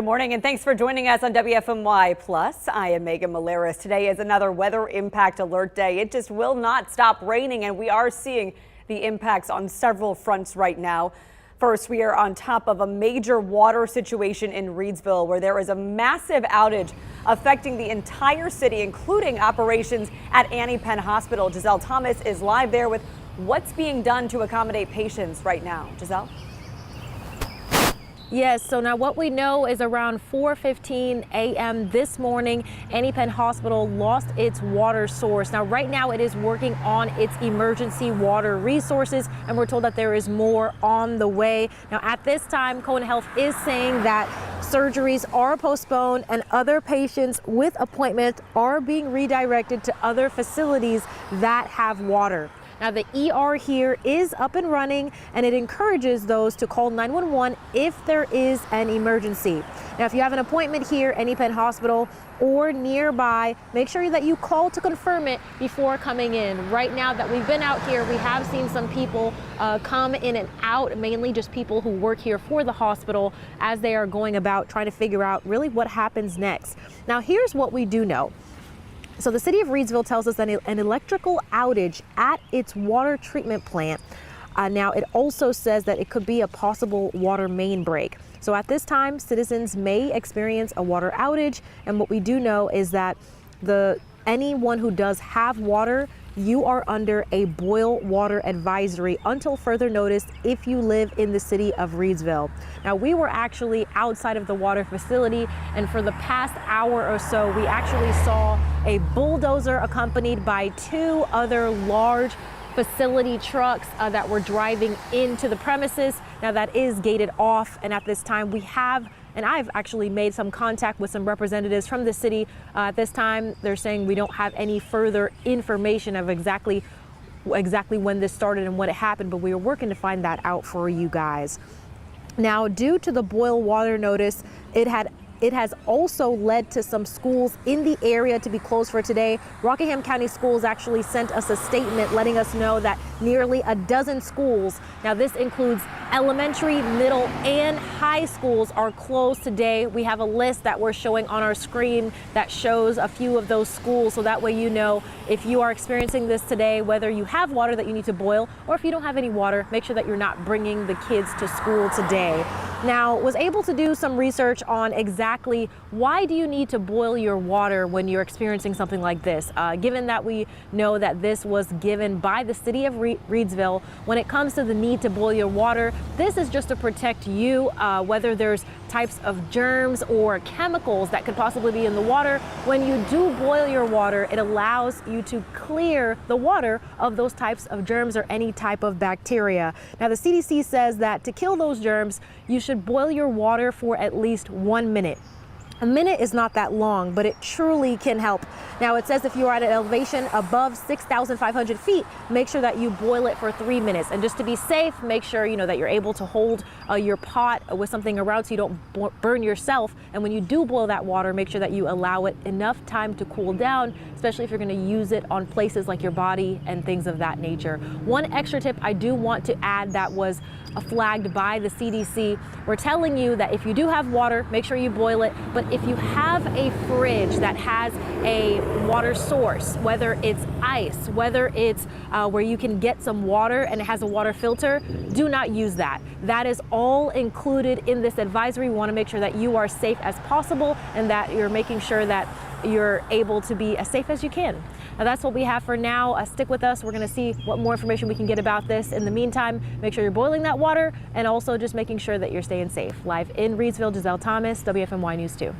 Good morning and thanks for joining us on WFMY Plus. I am Megan Maleris. Today is another weather impact alert day. It just will not stop raining and we are seeing the impacts on several fronts right now. First, we are on top of a major water situation in Reidsville where there is a massive outage affecting the entire city, including operations at Annie Penn Hospital. Giselle Thomas is live there with what's being done to accommodate patients right now. Giselle? Yes, so now what we know is around 4:15 a.m. this morning, Annie Penn Hospital lost its water source. Now, right now it is working on its emergency water resources, and we're told that there is more on the way. Now, at this time, Cohen Health is saying that surgeries are postponed and other patients with appointments are being redirected to other facilities that have water. Now, the ER here is up and running, and it encourages those to call 911 if there is an emergency. Now, if you have an appointment here, Annie Penn Hospital or nearby, make sure that you call to confirm it before coming in. Right now that we've been out here, we have seen some people come in and out, mainly just people who work here for the hospital as they are going about trying to figure out really what happens next. Now, here's what we do know. So the city of Reidsville tells us that an electrical outage at its water treatment plant. Now it also says that it could be a possible water main break. So at this time, citizens may experience a water outage. And what we do know is that anyone who does have water, you are under a boil water advisory until further notice if you live in the city of Reidsville. Now, we were actually outside of the water facility, and for the past hour or so, we actually saw a bulldozer accompanied by two other large facility trucks that were driving into the premises. Now, that is gated off, and at this time I've actually made some contact with some representatives from the city. At this time, they're saying we don't have any further information of exactly when this started and what it happened, but we are working to find that out for you guys. Now, due to the boil water notice, it has also led to some schools in the area to be closed for today. Rockingham County Schools actually sent us a statement letting us know that nearly a dozen schools, now this includes elementary, middle, and high schools, are closed today. We have a list that we're showing on our screen that shows a few of those schools, so that way you know if you are experiencing this today, whether you have water that you need to boil, or if you don't have any water, make sure that you're not bringing the kids to school today. Now, was able to do some research on exactly why do you need to boil your water when you're experiencing something like this, given that we know that this was given by the city of Reidsville. When it comes to the need to boil your water, this is just to protect you, whether there's types of germs or chemicals that could possibly be in the water. When you do boil your water, it allows you to clear the water of those types of germs or any type of bacteria. Now, the CDC says that to kill those germs, you should boil your water for at least 1 minute. A minute is not that long, but it truly can help. Now, it says if you are at an elevation above 6,500 feet, make sure that you boil it for 3 minutes. And just to be safe, make sure that you're able to hold your pot with something around so you don't burn yourself. And when you do boil that water, make sure that you allow it enough time to cool down, especially if you're going to use it on places like your body and things of that nature. One extra tip I do want to add that was flagged by the CDC. We're telling you that if you do have water, make sure you boil it. But if you have a fridge that has a water source, whether it's ice, whether it's where you can get some water and it has a water filter, do not use that. That is all included in this advisory. We want to make sure that you are safe as possible and that you're making sure that you're able to be as safe as you can. Now, that's what we have for now. Stick with us. We're going to see what more information we can get about this. In the meantime, make sure you're boiling that water and also just making sure that you're staying safe. Live in Reidsville, Giselle Thomas, WFMY News 2. All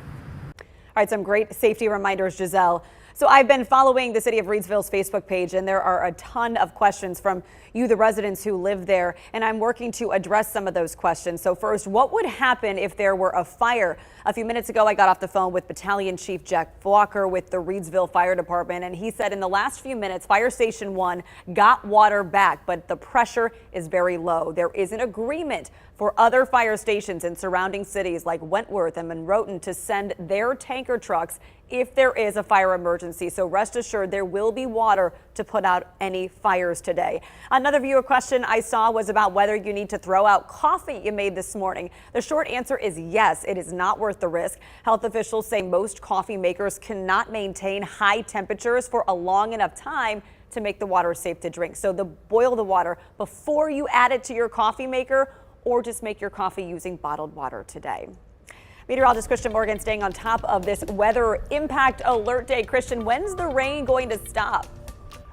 right, some great safety reminders, Giselle. So I've been following the City of Reidsville's Facebook page, and there are a ton of questions from you, the residents who live there, and I'm working to address some of those questions. So first, what would happen if there were a fire? A few minutes ago, I got off the phone with Battalion Chief Jack Walker with the Reidsville Fire Department, and he said in the last few minutes, Fire Station 1 got water back, but the pressure is very low. There is an agreement for for other fire stations in surrounding cities like Wentworth and Monroe to send their tanker trucks if there is a fire emergency. So rest assured there will be water to put out any fires today. Another viewer question I saw was about whether you need to throw out coffee you made this morning. The short answer is yes, it is not worth the risk. Health officials say most coffee makers cannot maintain high temperatures for a long enough time to make the water safe to drink. So boil the water before you add it to your coffee maker, or just make your coffee using bottled water today. Meteorologist Christian Morgan staying on top of this weather impact alert day. Christian, when's the rain going to stop?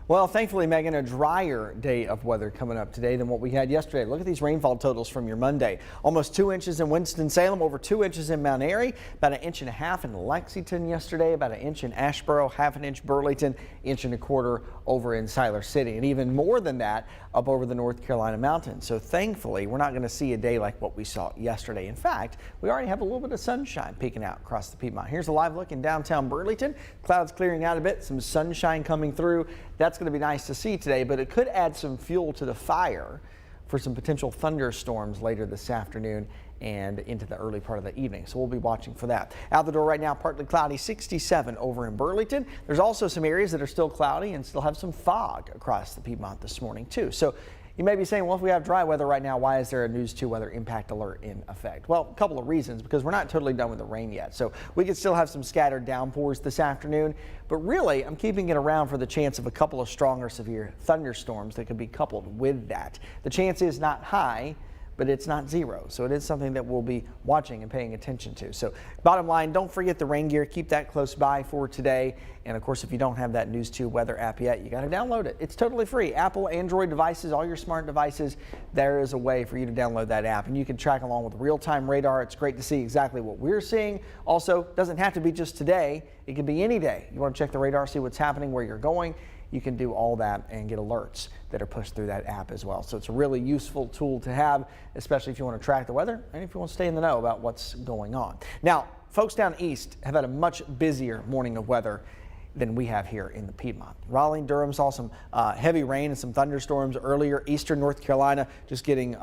Well, thankfully, Megan, a drier day of weather coming up today than what we had yesterday. Look at these rainfall totals from your Monday. Almost 2 inches in Winston-Salem, over 2 inches in Mount Airy, about 1.5 inches in Lexington yesterday, about 1 inch in Asheboro, 1/2 inch Burlington, 1.25 inches over in Siler City, and even more than that up over the North Carolina mountains. So thankfully, we're not going to see a day like what we saw yesterday. In fact, we already have a little bit of sunshine peeking out across the Piedmont. Here's a live look in downtown Burlington. Clouds clearing out a bit, some sunshine coming through. That's going to be nice to see today, but it could add some fuel to the fire for some potential thunderstorms later this afternoon and into the early part of the evening. So we'll be watching for that. Out the door right now, partly cloudy, 67 over in Burlington. There's also some areas that are still cloudy and still have some fog across the Piedmont this morning too. So you may be saying, well, if we have dry weather right now, why is there a News 2 weather impact alert in effect? Well, a couple of reasons, because we're not totally done with the rain yet. So we could still have some scattered downpours this afternoon, but really I'm keeping it around for the chance of a couple of stronger severe thunderstorms that could be coupled with that. The chance is not high, but it's not zero. So it is something that we'll be watching and paying attention to. So bottom line, don't forget the rain gear. Keep that close by for today. And of course, if you don't have that News 2 weather app yet, you got to download it. It's totally free. Apple, Android devices, all your smart devices, there is a way for you to download that app. And you can track along with real-time radar. It's great to see exactly what we're seeing. Also, doesn't have to be just today. It can be any day. You want to check the radar, see what's happening, where you're going. You can do all that and get alerts that are pushed through that app as well. So it's a really useful tool to have, especially if you want to track the weather and if you want to stay in the know about what's going on. Now, folks down east have had a much busier morning of weather than we have here in the Piedmont. Raleigh, Durham saw some heavy rain and some thunderstorms earlier. Eastern North Carolina just getting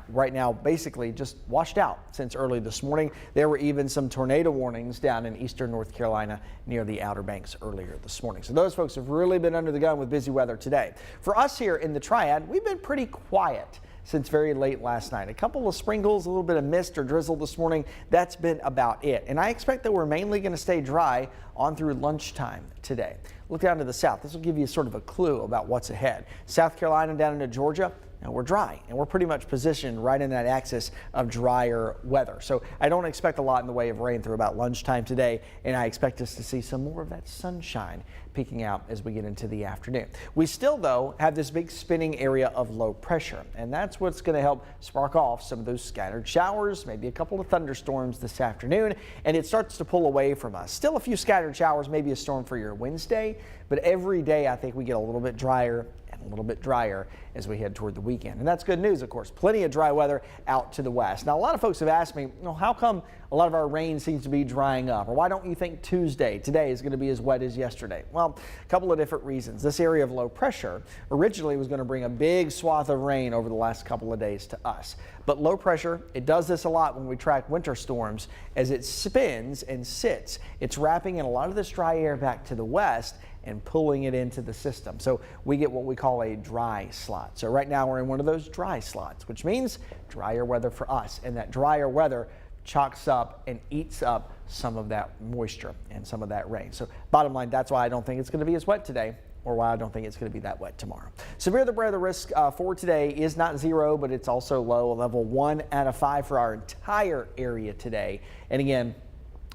right now basically just washed out since early this morning. There were even some tornado warnings down in eastern North Carolina near the Outer Banks earlier this morning. So those folks have really been under the gun with busy weather today. For us here in the Triad, we've been pretty quiet since very late last night. A couple of sprinkles, a little bit of mist or drizzle this morning. That's been about it. And I expect that we're mainly going to stay dry on through lunchtime today. Look down to the south. This will give you sort of a clue about what's ahead. South Carolina down into Georgia. Now we're dry and we're pretty much positioned right in that axis of drier weather. So I don't expect a lot in the way of rain through about lunchtime today, and I expect us to see some more of that sunshine peeking out as we get into the afternoon. We still, though, have this big spinning area of low pressure, and that's what's going to help spark off some of those scattered showers, maybe a couple of thunderstorms this afternoon, and it starts to pull away from us. Still a few scattered showers, maybe a storm for your Wednesday, but every day I think we get a little bit drier and a little bit drier as we head toward the weekend. And that's good news, of course. Plenty of dry weather out to the west. Now, a lot of folks have asked me, how come a lot of our rain seems to be drying up? Or why don't you think today is going to be as wet as yesterday? Well, a couple of different reasons. This area of low pressure originally was going to bring a big swath of rain over the last couple of days to us. But low pressure, it does this a lot when we track winter storms. As it spins and sits, it's wrapping in a lot of this dry air back to the west and pulling it into the system. So we get what we call a dry slot. So right now we're in one of those dry slots, which means drier weather for us. And that drier weather chalks up and eats up some of that moisture and some of that rain. So bottom line, that's why I don't think it's going to be as wet today, or why I don't think it's going to be that wet tomorrow. Severe weather risk for today is not zero, but it's also low, a level 1 out of 5 for our entire area today. And again,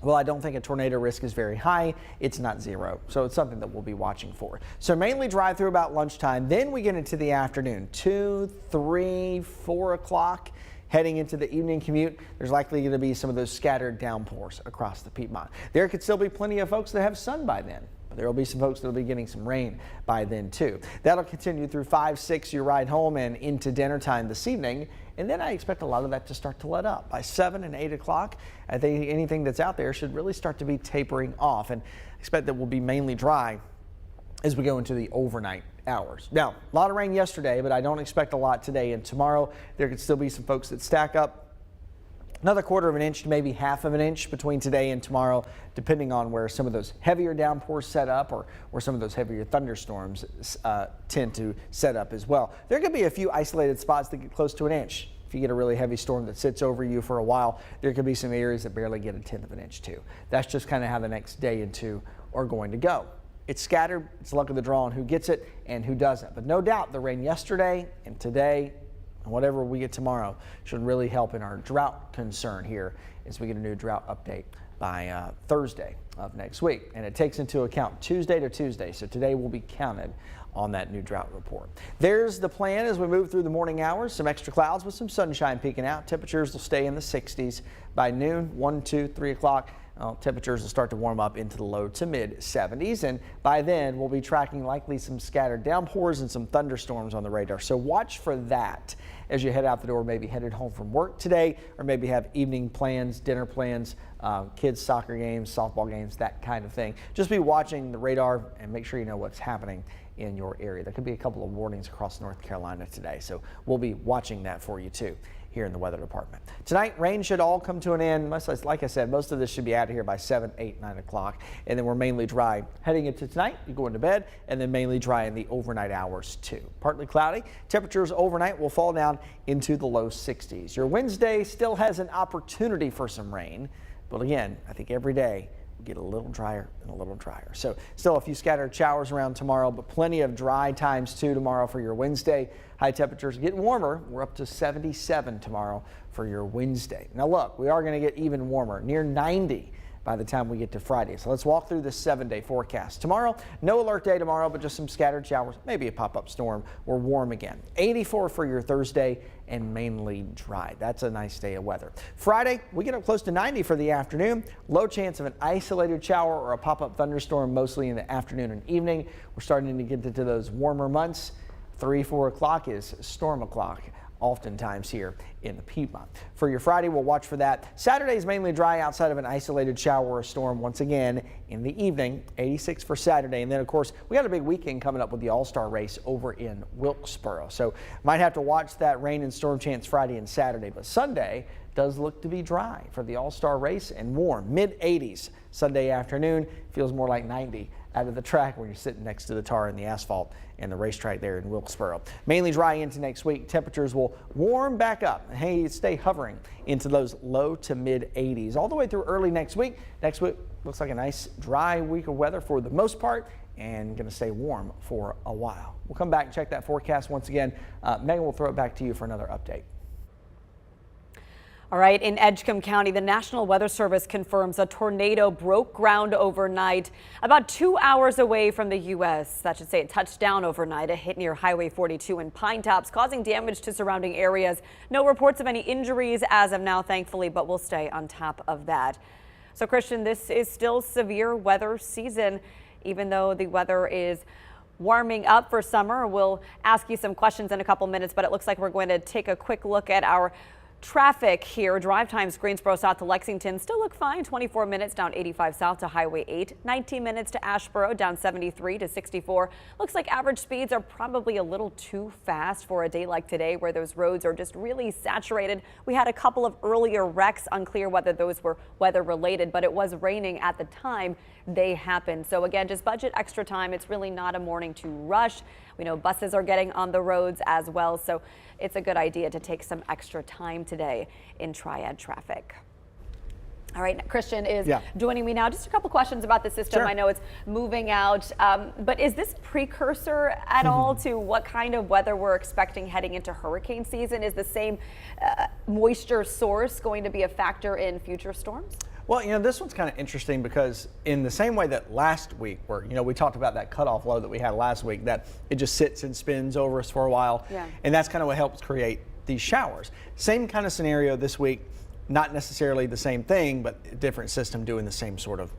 well, I don't think a tornado risk is very high. It's not zero. So it's something that we'll be watching for. So mainly dry through about lunchtime. Then we get into the afternoon, 2, 3, 4 o'clock. Heading into the evening commute, there's likely going to be some of those scattered downpours across the Piedmont. There could still be plenty of folks that have sun by then. There will be some folks that will be getting some rain by then too. That'll continue through 5, 6, your ride home and into dinner time this evening. And then I expect a lot of that to start to let up. By 7 and 8 o'clock, I think anything that's out there should really start to be tapering off. And I expect that we'll be mainly dry as we go into the overnight hours. Now, a lot of rain yesterday, but I don't expect a lot today and tomorrow. There could still be some folks that stack up another 1/4 of an inch to maybe 1/2 of an inch between today and tomorrow, depending on where some of those heavier downpours set up or where some of those heavier thunderstorms tend to set up as well. There could be a few isolated spots that get close to an inch. If you get a really heavy storm that sits over you for a while, there could be some areas that barely get 1/10 of an inch too. That's just kind of how the next day and two are going to go. It's scattered. It's luck of the draw on who gets it and who doesn't. But no doubt the rain yesterday and today and whatever we get tomorrow should really help in our drought concern here as we get a new drought update by Thursday of next week. And it takes into account Tuesday to Tuesday. So today will be counted on that new drought report. There's the plan as we move through the morning hours. Some extra clouds with some sunshine peeking out. Temperatures will stay in the 60s by noon, 1, 2, 3 o'clock. Temperatures will start to warm up into the low to mid 70s, and by then we'll be tracking likely some scattered downpours and some thunderstorms on the radar. So watch for that as you head out the door, maybe headed home from work today, or maybe have evening plans, dinner plans, kids' soccer games, softball games, that kind of thing. Just be watching the radar and make sure you know what's happening in your area. There could be a couple of warnings across North Carolina today, so we'll be watching that for you too here in the weather department. Tonight, rain should all come to an end. Like I said, most of this should be out of here by 7, 8, 9 o'clock, and then we're mainly dry heading into tonight. You go into bed, and then mainly dry in the overnight hours too. Partly cloudy. Temperatures overnight will fall down into the low 60s. Your Wednesday still has an opportunity for some rain, but again, I think every day get a little drier and a little drier. So still a few scattered showers around tomorrow, but plenty of dry times too tomorrow for your Wednesday. High temperatures getting warmer. We're up to 77 tomorrow for your Wednesday. Now look, we are going to get even warmer, near 90 by the time we get to Friday. So let's walk through this 7-day forecast. Tomorrow, no alert day tomorrow, but just some scattered showers, maybe a pop-up storm. We're warm again. 84 for your Thursday and mainly dry. That's a nice day of weather. Friday, we get up close to 90 for the afternoon. Low chance of an isolated shower or a pop-up thunderstorm, mostly in the afternoon and evening. We're starting to get into those warmer months. 3, 4 o'clock is storm o'clock oftentimes here in the Piedmont. For your Friday, we'll watch for that. Saturday is mainly dry outside of an isolated shower or storm once again in the evening. 86 for Saturday. And then, of course, we got a big weekend coming up with the All-Star race over in Wilkesboro. So might have to watch that rain and storm chance Friday and Saturday. But Sunday does look to be dry for the All-Star race and warm. Mid-80s Sunday afternoon. Feels more like 90 out of the track when you're sitting next to the tar and the asphalt and the racetrack there in Wilkesboro. Mainly dry into next week. Temperatures will warm back up. Hey, stay hovering into those low to mid 80s all the way through early next week. Next week looks like a nice dry week of weather for the most part and going to stay warm for a while. We'll come back and check that forecast once again. Megan will throw it back to you for another update. All right, in Edgecombe County, the National Weather Service confirms a tornado broke ground overnight about 2 hours away from the U.S. That should say it touched down overnight. It hit near Highway 42 in Pine Tops, causing damage to surrounding areas. No reports of any injuries as of now, thankfully, but we'll stay on top of that. So, Christian, this is still severe weather season, even though the weather is warming up for summer. We'll ask you some questions in a couple minutes, but it looks like we're going to take a quick look at our traffic here. Drive times Greensboro south to Lexington still look fine. 24 minutes down 85 south to Highway 8. 19 minutes to Asheboro down 73 to 64. Looks like average speeds are probably a little too fast for a day like today where those roads are just really saturated. We had a couple of earlier wrecks, unclear whether those were weather related, but it was raining at the time they happened. So again, just budget extra time. It's really not a morning to rush. We know buses are getting on the roads as well, so it's a good idea to take some extra time today in Triad traffic. All right, Christian is joining me now. Just a couple questions about the system. Sure. I know it's moving out, but is this a precursor at all to what kind of weather we're expecting heading into hurricane season? Is the same moisture source going to be a factor in future storms? Well, you know, this one's kind of interesting because in the same way that last week where, you know, we talked about that cutoff low that we had last week, that it just sits and spins over us for a while. Yeah. And that's kind of what helps create these showers. Same kind of scenario this week, not necessarily the same thing, but a different system doing the same sort of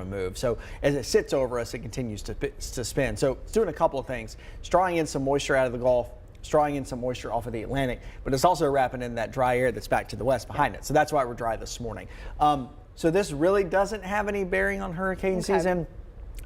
move. So as it sits over us, it continues to spin. So it's doing a couple of things. It's drawing in some moisture out of the Gulf, it's drawing in some moisture off of the Atlantic, but it's also wrapping in that dry air that's back to the west behind it. So that's why we're dry this morning. So this really doesn't have any bearing on hurricane season.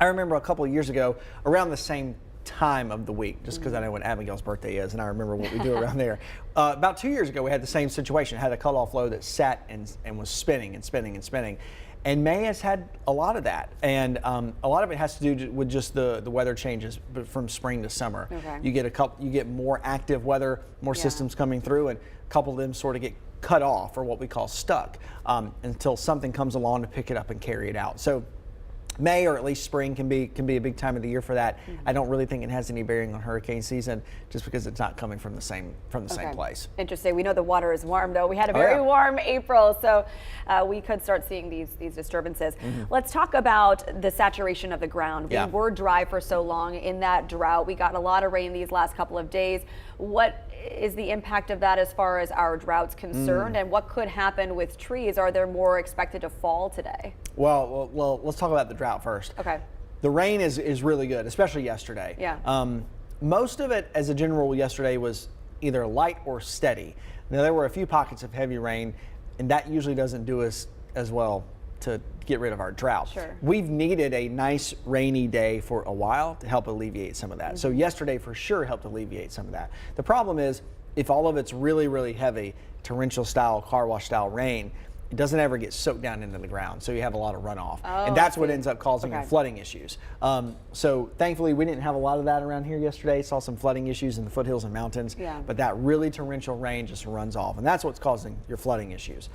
I remember a couple of years ago, around the same time of the week, just because I know when Abigail's birthday is and I remember what we do around there. About 2 years ago, we had the same situation. It had a cutoff low that sat and was spinning and spinning and spinning. And May has had a lot of that, and a lot of it has to do with just the weather changes from spring to summer. Okay. You get more active weather, more systems coming through, and a couple of them sort of get cut off, or what we call stuck, until something comes along to pick it up and carry it out. So May, or at least spring, can be a big time of the year for that. I don't really think it has any bearing on hurricane season, just because it's not coming from the same place. Interesting. We know the water is warm, though. We had a very warm April, so we could start seeing these disturbances. Let's talk about the saturation of the ground. We were dry for so long in that drought. We got a lot of rain these last couple of days. What is the impact of that as far as our drought's concerned, and what could happen with trees? Are there more expected to fall today? Well, let's talk about the drought first. Okay. The rain is really good, especially yesterday. Yeah. Most of it, as a general rule, yesterday was either light or steady. Now, there were a few pockets of heavy rain, and that usually doesn't do us as well to get rid of our drought. Sure. We've needed a nice rainy day for a while to help alleviate some of that. So yesterday for sure helped alleviate some of that. The problem is, if all of it's really, really heavy, torrential style, car wash style rain, it doesn't ever get soaked down into the ground, so you have a lot of runoff. And that's what ends up causing your flooding issues. So thankfully we didn't have a lot of that around here yesterday. Saw some flooding issues in the foothills and mountains, but that really torrential rain just runs off, and that's what's causing your flooding issues.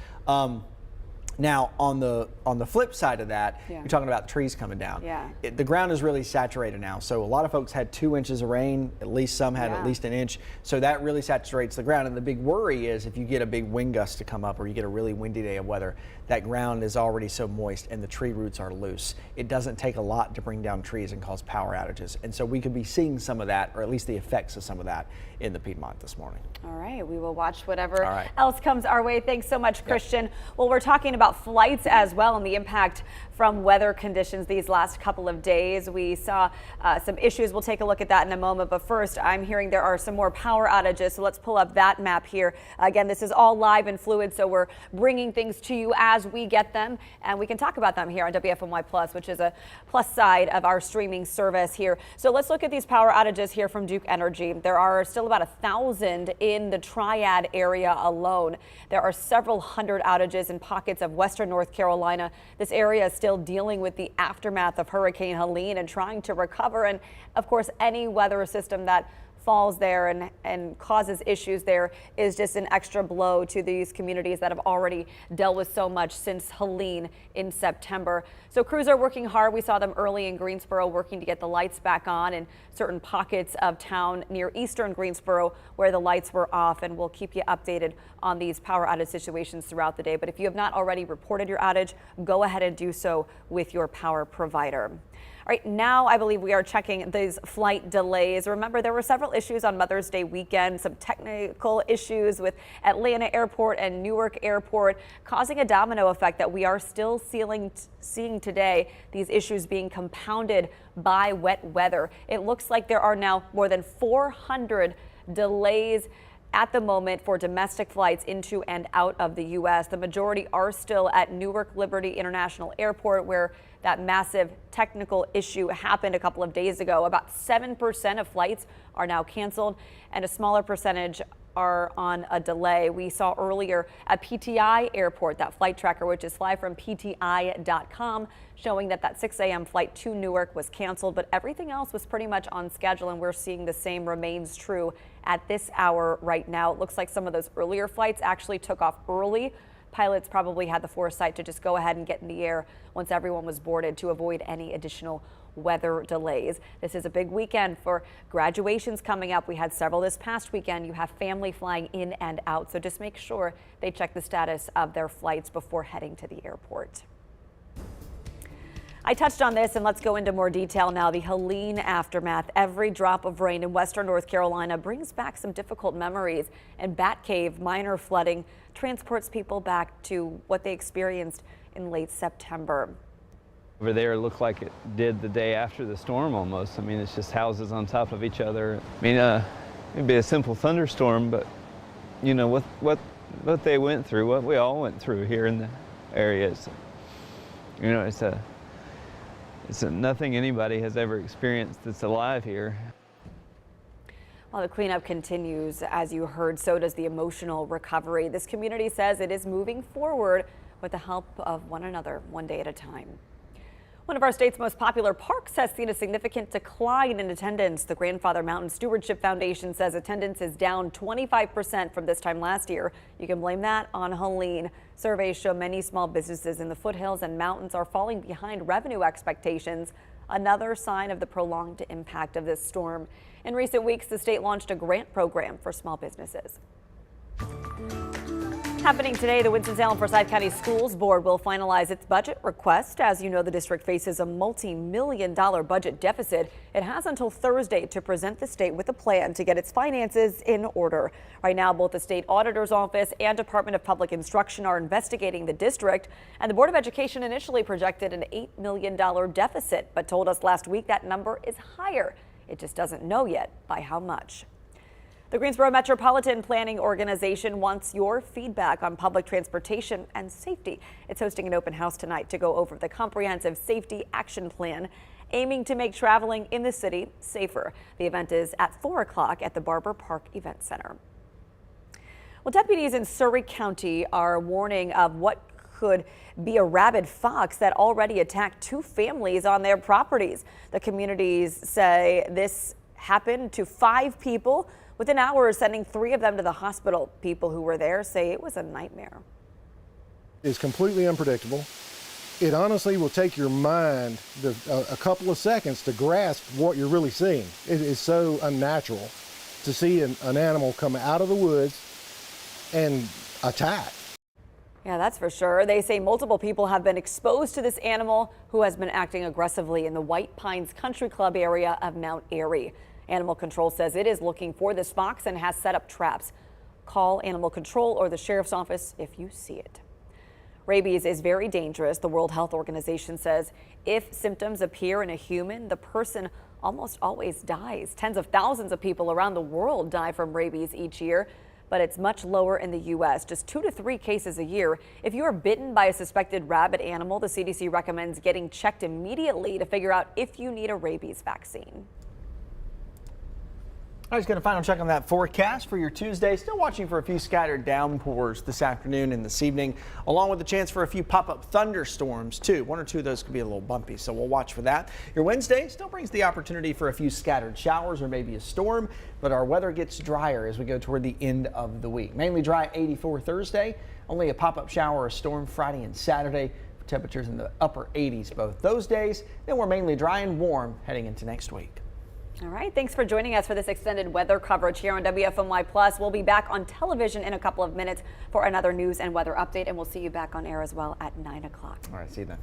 Now, on the flip side of that, you're talking about trees coming down. The ground is really saturated now, so a lot of folks had 2 inches of rain, at least some had at least an inch, so that really saturates the ground. And the big worry is if you get a big wind gust to come up, or you get a really windy day of weather, that ground is already so moist and the tree roots are loose. It doesn't take a lot to bring down trees and cause power outages, and so we could be seeing some of that, or at least the effects of some of that, in the Piedmont this morning. All right, we will watch whatever else comes our way. Thanks so much, Christian. Well, we're talking about flights as well and the impact from weather conditions these last couple of days. We saw some issues. We'll take a look at that in a moment. But first, I'm hearing there are some more power outages. So let's pull up that map here. Again, this is all live and fluid, so we're bringing things to you as we get them, and we can talk about them here on WFMY Plus, which is a plus side of our streaming service here. So let's look at these power outages here from Duke Energy. There are still about 1,000 in the Triad area alone. There are several hundred outages in pockets of western North Carolina. This area is still dealing with the aftermath of Hurricane Helene and trying to recover. And of course, any weather system that falls there and causes issues there is just an extra blow to these communities that have already dealt with so much since Helene in September. So crews are working hard. We saw them early in Greensboro working to get the lights back on in certain pockets of town near eastern Greensboro where the lights were off, and we'll keep you updated on these power outage situations throughout the day. But if you have not already reported your outage, go ahead and do so with your power provider. All right, now I believe we are checking these flight delays. Remember, there were several issues on Mother's Day weekend, some technical issues with Atlanta Airport and Newark Airport, causing a domino effect that we are still seeing today, these issues being compounded by wet weather. It looks like there are now more than 400 delays at the moment for domestic flights into and out of the U.S. The majority are still at Newark Liberty International Airport, where that massive technical issue happened a couple of days ago. About 7% of flights are now canceled, and a smaller percentage are on a delay. We saw earlier at PTI Airport, that flight tracker, which is flyfrompti.com, showing that 6 a.m. flight to Newark was canceled, but everything else was pretty much on schedule, and we're seeing the same remains true at this hour right now. It looks like some of those earlier flights actually took off early. Pilots probably had the foresight to just go ahead and get in the air once everyone was boarded to avoid any additional weather delays. This is a big weekend for graduations coming up. We had several this past weekend. You have family flying in and out, so just make sure they check the status of their flights before heading to the airport. I touched on this, and let's go into more detail now. The Helene aftermath. Every drop of rain in western North Carolina brings back some difficult memories, and Bat Cave minor flooding transports people back to what they experienced in late September. Over there, it looked like it did the day after the storm almost. I mean, it's just houses on top of each other. I mean, it'd be a simple thunderstorm, but you know what they went through, what we all went through here in the area. You know, it's nothing anybody has ever experienced that's alive here. While the cleanup continues, as you heard, so does the emotional recovery. This community says it is moving forward with the help of one another, one day at a time. One of our state's most popular parks has seen a significant decline in attendance. The Grandfather Mountain Stewardship Foundation says attendance is down 25% from this time last year. You can blame that on Helene. Surveys show many small businesses in the foothills and mountains are falling behind revenue expectations, another sign of the prolonged impact of this storm. In recent weeks, the state launched a grant program for small businesses. Happening today, the Winston-Salem Forsyth County Schools Board will finalize its budget request. As you know, the district faces a multi-million-dollar budget deficit. It has until Thursday to present the state with a plan to get its finances in order. Right now, both the state auditor's office and Department of Public Instruction are investigating the district, and the Board of Education initially projected an $8 million deficit, but told us last week that number is higher. It just doesn't know yet by how much. The Greensboro Metropolitan Planning Organization wants your feedback on public transportation and safety. It's hosting an open house tonight to go over the comprehensive safety action plan, aiming to make traveling in the city safer. The event is at 4 o'clock at the Barber Park Event Center. Well, deputies in Surrey County are warning of what could be a rabid fox that already attacked 2 families on their properties. The communities say this happened to 5 people. Within hours, sending 3 of them to the hospital. People who were there say it was a nightmare. It's completely unpredictable. It honestly will take your mind a couple of seconds to grasp what you're really seeing. It is so unnatural to see an animal come out of the woods and attack. Yeah, that's for sure. They say multiple people have been exposed to this animal who has been acting aggressively in the White Pines Country Club area of Mount Airy. Animal Control says it is looking for this fox and has set up traps. Call Animal Control or the Sheriff's Office if you see it. Rabies is very dangerous. The World Health Organization says if symptoms appear in a human, the person almost always dies. Tens of thousands of people around the world die from rabies each year, but it's much lower in the U.S., just 2 to 3 cases a year. If you are bitten by a suspected rabid animal, the CDC recommends getting checked immediately to figure out if you need a rabies vaccine. I was going to final check on that forecast for your Tuesday. Still watching for a few scattered downpours this afternoon and this evening, along with the chance for a few pop-up thunderstorms too. 1 or 2 of those could be a little bumpy, so we'll watch for that. Your Wednesday still brings the opportunity for a few scattered showers or maybe a storm, but our weather gets drier as we go toward the end of the week. Mainly dry, 84 Thursday. Only a pop-up shower or storm Friday and Saturday. Temperatures in the upper 80s both those days. Then we're mainly dry and warm heading into next week. All right, thanks for joining us for this extended weather coverage here on WFMY Plus. We'll be back on television in a couple of minutes for another news and weather update, and we'll see you back on air as well at 9 o'clock. All right, see you then.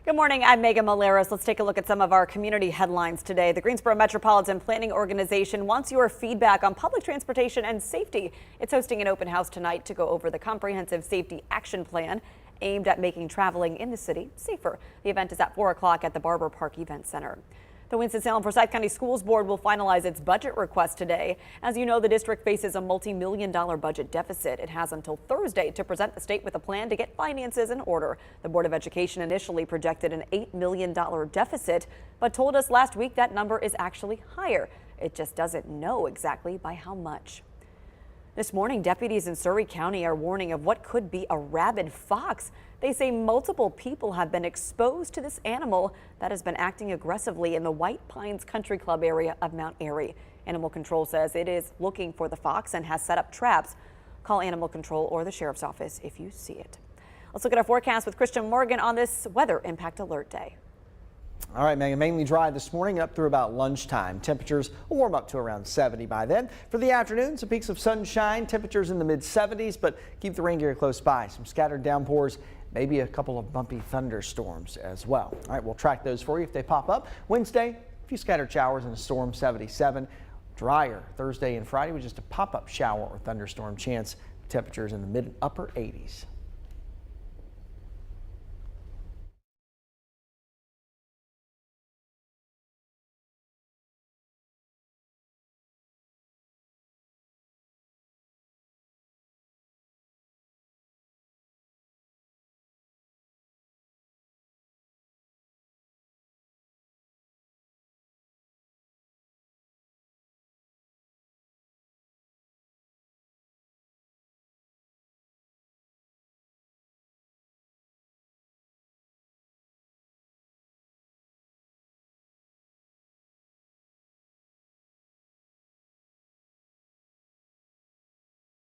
Good morning, I'm Megan Maleras. Let's take a look at some of our community headlines today. The Greensboro Metropolitan Planning Organization wants your feedback on public transportation and safety. It's hosting an open house tonight to go over the comprehensive safety action plan aimed at making traveling in the city safer. The event is at 4 o'clock at the Barber Park Event Center. The Winston-Salem Forsyth County Schools Board will finalize its budget request today. As you know, the district faces a multi-million-dollar budget deficit. It has until Thursday to present the state with a plan to get finances in order. The Board of Education initially projected an $8 million deficit, but told us last week that number is actually higher. It just doesn't know exactly by how much. This morning, deputies in Surry County are warning of what could be a rabid fox. They say multiple people have been exposed to this animal that has been acting aggressively in the White Pines Country Club area of Mount Airy. Animal Control says it is looking for the fox and has set up traps. Call Animal Control or the Sheriff's Office if you see it. Let's look at our forecast with Christian Morgan on this Weather Impact Alert Day. All right, Megan, mainly dry this morning up through about lunchtime. Temperatures will warm up to around 70 by then. For the afternoon, some peaks of sunshine, temperatures in the mid 70s, but keep the rain gear close by. Some scattered downpours, maybe a couple of bumpy thunderstorms as well. All right, we'll track those for you if they pop up. Wednesday, a few scattered showers and a storm, 77. Drier Thursday and Friday with just a pop-up shower or thunderstorm chance. Temperatures in the mid upper 80s.